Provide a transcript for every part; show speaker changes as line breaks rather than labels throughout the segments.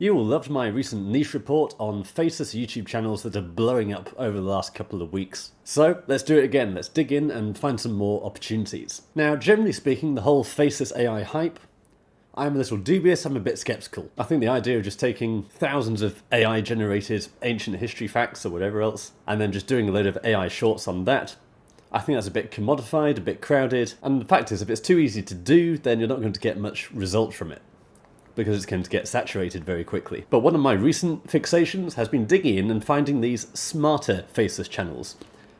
You all loved my recent niche report on faceless YouTube channels that are blowing up over the last couple of weeks. So let's do it again, let's dig in and find some more opportunities. Now, generally speaking, the whole faceless AI hype, I'm a little dubious, I'm a bit skeptical. I think the idea of just taking thousands of AI generated ancient history facts or whatever else, and then just doing a load of AI shorts on that, I think that's a bit commodified, a bit crowded, and the fact is if it's too easy to do, then you're not going to get much result from it, because it's going to get saturated very quickly. But one of my recent fixations has been digging in and finding these smarter faceless channels.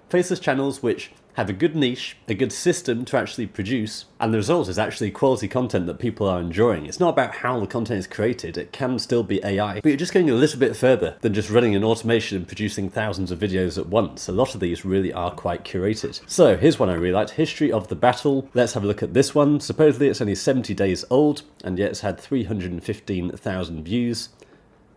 Faceless channels which have a good niche, a good system to actually produce, and the result is actually quality content that people are enjoying. It's not about how the content is created, it can still be AI, but you're just going a little bit further than just running an automation and producing thousands of videos at once. A lot of these really are quite curated. So here's one I really liked, History of the Battle. Let's have a look at this one. Supposedly it's only 70 days old, and yet it's had 315,000 views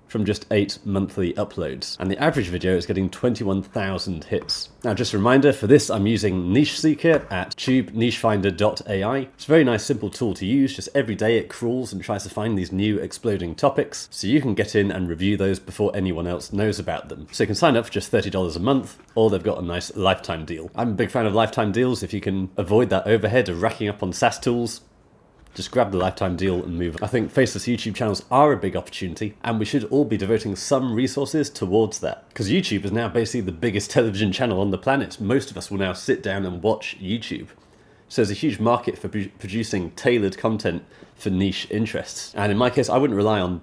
from just 8 monthly uploads, and the average video is getting 21,000 hits. Now, just a reminder, for this I'm using Niche Seeker at tubenichefinder.ai. It's a very nice simple tool to use. Just every day it crawls and tries to find these new exploding topics, so you can get in and review those before anyone else knows about them. So you can sign up for just $30 a month, or they've got a nice lifetime deal. I'm a big fan of lifetime deals. If you can avoid that overhead of racking up on SaaS tools, just grab the lifetime deal and move on. I think faceless YouTube channels are a big opportunity, and we should all be devoting some resources towards that. Because YouTube is now basically the biggest television channel on the planet. Most of us will now sit down and watch YouTube. So there's a huge market for producing tailored content for niche interests. And in my case, I wouldn't rely on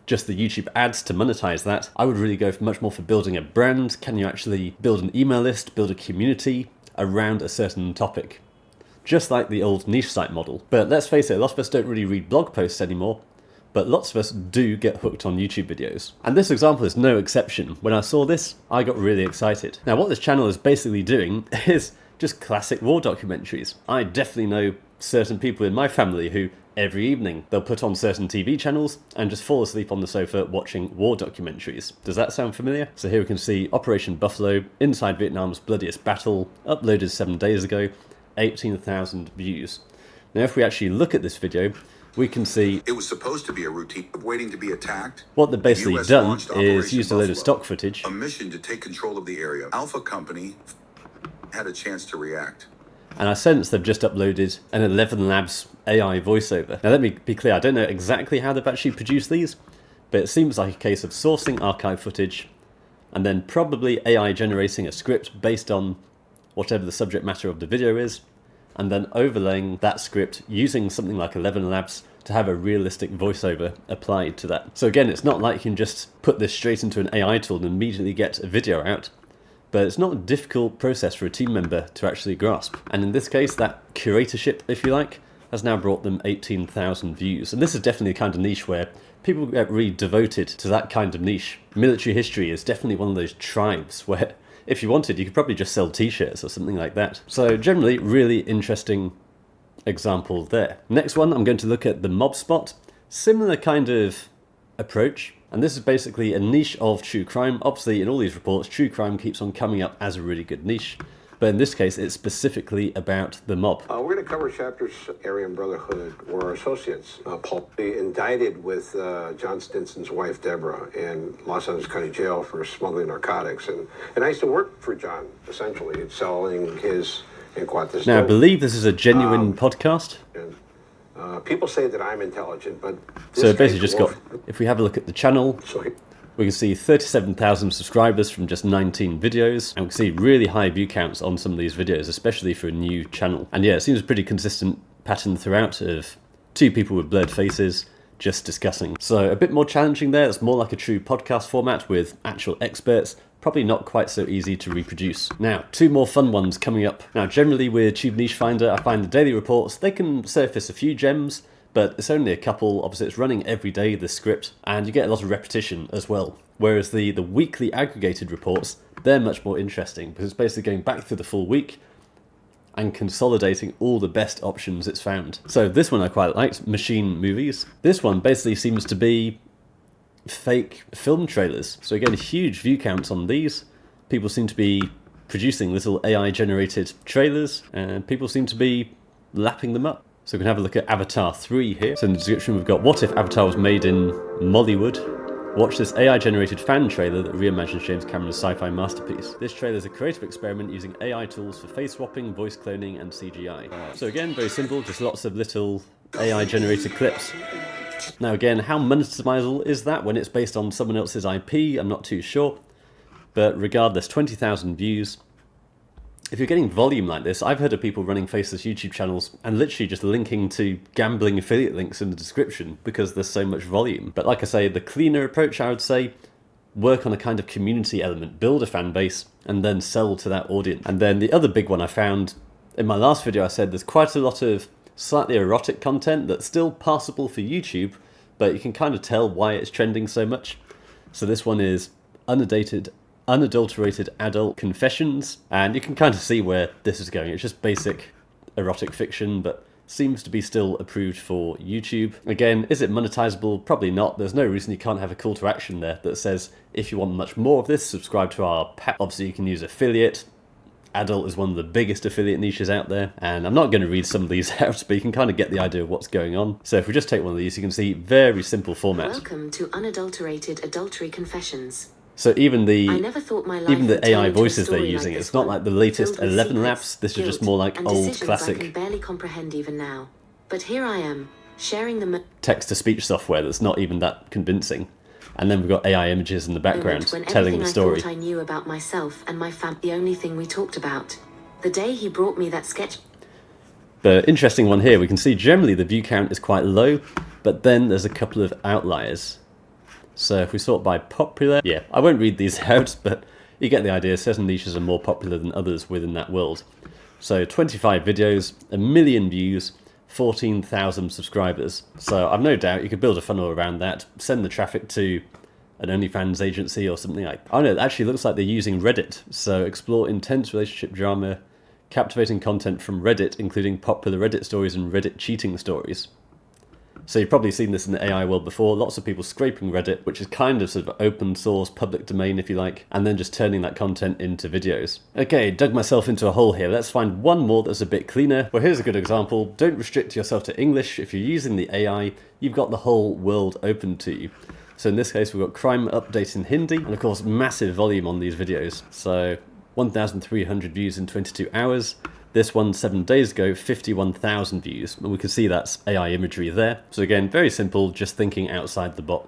just the YouTube ads to monetize that. I would really go much more for building a brand. Can you actually build an email list, build a community around a certain topic? Just like the old niche site model. But let's face it, a lot of us don't really read blog posts anymore, but lots of us do get hooked on YouTube videos. And this example is no exception. When I saw this, I got really excited. Now, what this channel is basically doing is just classic war documentaries. I definitely know certain people in my family who every evening they'll put on certain TV channels and just fall asleep on the sofa watching war documentaries. Does that sound familiar? So here we can see Operation Buffalo, inside Vietnam's bloodiest battle, uploaded 7 days ago. 18,000 views. Now, if we actually look at this video, we can see
it was supposed to be a routine of waiting to be attacked.
What they've basically
US
done is
Operation
used a load of
Buffalo,
stock footage.
a mission to take control of the area. Alpha Company had a chance to react.
And I sense they've just uploaded an 11 Labs AI voiceover. Now, let me be clear, I don't know exactly how they've actually produced these, but it seems like a case of sourcing archive footage and then probably AI generating a script based on whatever the subject matter of the video is, and then overlaying that script using something like 11 Labs to have a realistic voiceover applied to that. So again, it's not like you can just put this straight into an AI tool and immediately get a video out, but it's not a difficult process for a team member to actually grasp. And in this case, that curatorship, if you like, has now brought them 18,000 views. And this is definitely a kind of niche where people get really devoted to that kind of niche. Military history is definitely one of those tribes where if you wanted, you could probably just sell t-shirts or something like that. So generally, really interesting example there. Next one, I'm going to look at the mob spot. Similar kind of approach. And this is basically a niche of true crime. Obviously, in all these reports, true crime keeps on coming up as a really good niche. But in this case, it's specifically about the mob.
We're going to cover chapters Aryan Brotherhood or associates. Paul indicted with John Stinson's wife, Deborah, in Los Angeles County Jail for smuggling narcotics. And I used to work for John, essentially, selling his in Quantas.
Now, I believe this is a genuine podcast.
And, people say that I'm intelligent, but
so basically just got, if we have a look at the channel, we can see 37,000 subscribers from just 19 videos, and we can see really high view counts on some of these videos, especially for a new channel. And yeah, it seems a pretty consistent pattern throughout of two people with blurred faces just discussing. So a bit more challenging there. It's more like a true podcast format with actual experts. Probably not quite so easy to reproduce. Now, two more fun ones coming up. Now, generally with Tube Niche Finder, I find the daily reports, they can surface a few gems, but it's only a couple. Obviously, it's running every day, the script, and you get a lot of repetition as well. Whereas the weekly aggregated reports, they're much more interesting because it's basically going back through the full week and consolidating all the best options it's found. So this one I quite liked, Machine Movies. This one basically seems to be fake film trailers. So again, huge view counts on these. People seem to be producing little AI-generated trailers, and people seem to be lapping them up. So we can have a look at Avatar 3 here. So in the description we've got, what if Avatar was made in Mollywood? Watch this AI-generated fan trailer that reimagines James Cameron's sci-fi masterpiece. This trailer is a creative experiment using AI tools for face swapping, voice cloning, and CGI. So again, very simple, just lots of little AI-generated clips. Now again, how monetizable is that when it's based on someone else's IP? I'm not too sure. But regardless, 20,000 views. If you're getting volume like this, I've heard of people running Faceless YouTube channels and literally just linking to gambling affiliate links in the description because there's so much volume. But like I say, the cleaner approach, I would say, work on a kind of community element, build a fan base, and then sell to that audience. And then the other big one I found, in my last video I said there's quite a lot of slightly erotic content that's still passable for YouTube, but you can kind of tell why it's trending so much. So this one is unadulterated adult confessions, and you can kind of see where this is going. It's just basic erotic fiction, but seems to be still approved for YouTube. Again, is it monetizable? Probably not. There's no reason you can't have a call to action there that says, if you want much more of this, subscribe to our pack. Obviously you can use affiliate. Adult is one of the biggest affiliate niches out there, and I'm not going to read some of these out, but you can kind of get the idea of what's going on. So if we just take one of these, you can see very simple format.
Welcome to unadulterated adultery confessions.
So even the AI
would
voices
turn
they're
into a
using,
story
it's not
like
like the
this
latest
one, filled with
11
secrets,
laps. This is just
guilt,
more like
and
old
decisions I
classic
can barely comprehend even now. But here I am, sharing the
text-to-speech software that's not even that convincing. And then we've got AI images in the background
when
telling the story.
I thought I knew about myself and my family, the only thing we talked about. The day he brought me that sketch.
The interesting one here, we can see generally the view count is quite low, but then there's a couple of outliers. So if we sort by popular, yeah, I won't read these out, but you get the idea. Certain niches are more popular than others within that world. So 25 videos, 1 million views, 14,000 subscribers. So I've no doubt you could build a funnel around that, send the traffic to an OnlyFans agency or something like that. Oh no, it actually looks like they're using Reddit. So explore intense relationship drama, captivating content from Reddit, including popular Reddit stories and Reddit cheating stories. So you've probably seen this in the AI world before, lots of people scraping Reddit, which is kind of sort of open source, public domain if you like, and then just turning that content into videos. Okay, dug myself into a hole here. Let's find one more that's a bit cleaner. Well, here's a good example. Don't restrict yourself to English. If you're using the AI, you've got the whole world open to you. So in this case, we've got crime update in Hindi, and of course, massive volume on these videos. So 1,300 views in 22 hours. This one 7 days ago, 51,000 views, and we can see that's AI imagery there. So again, very simple, just thinking outside the box.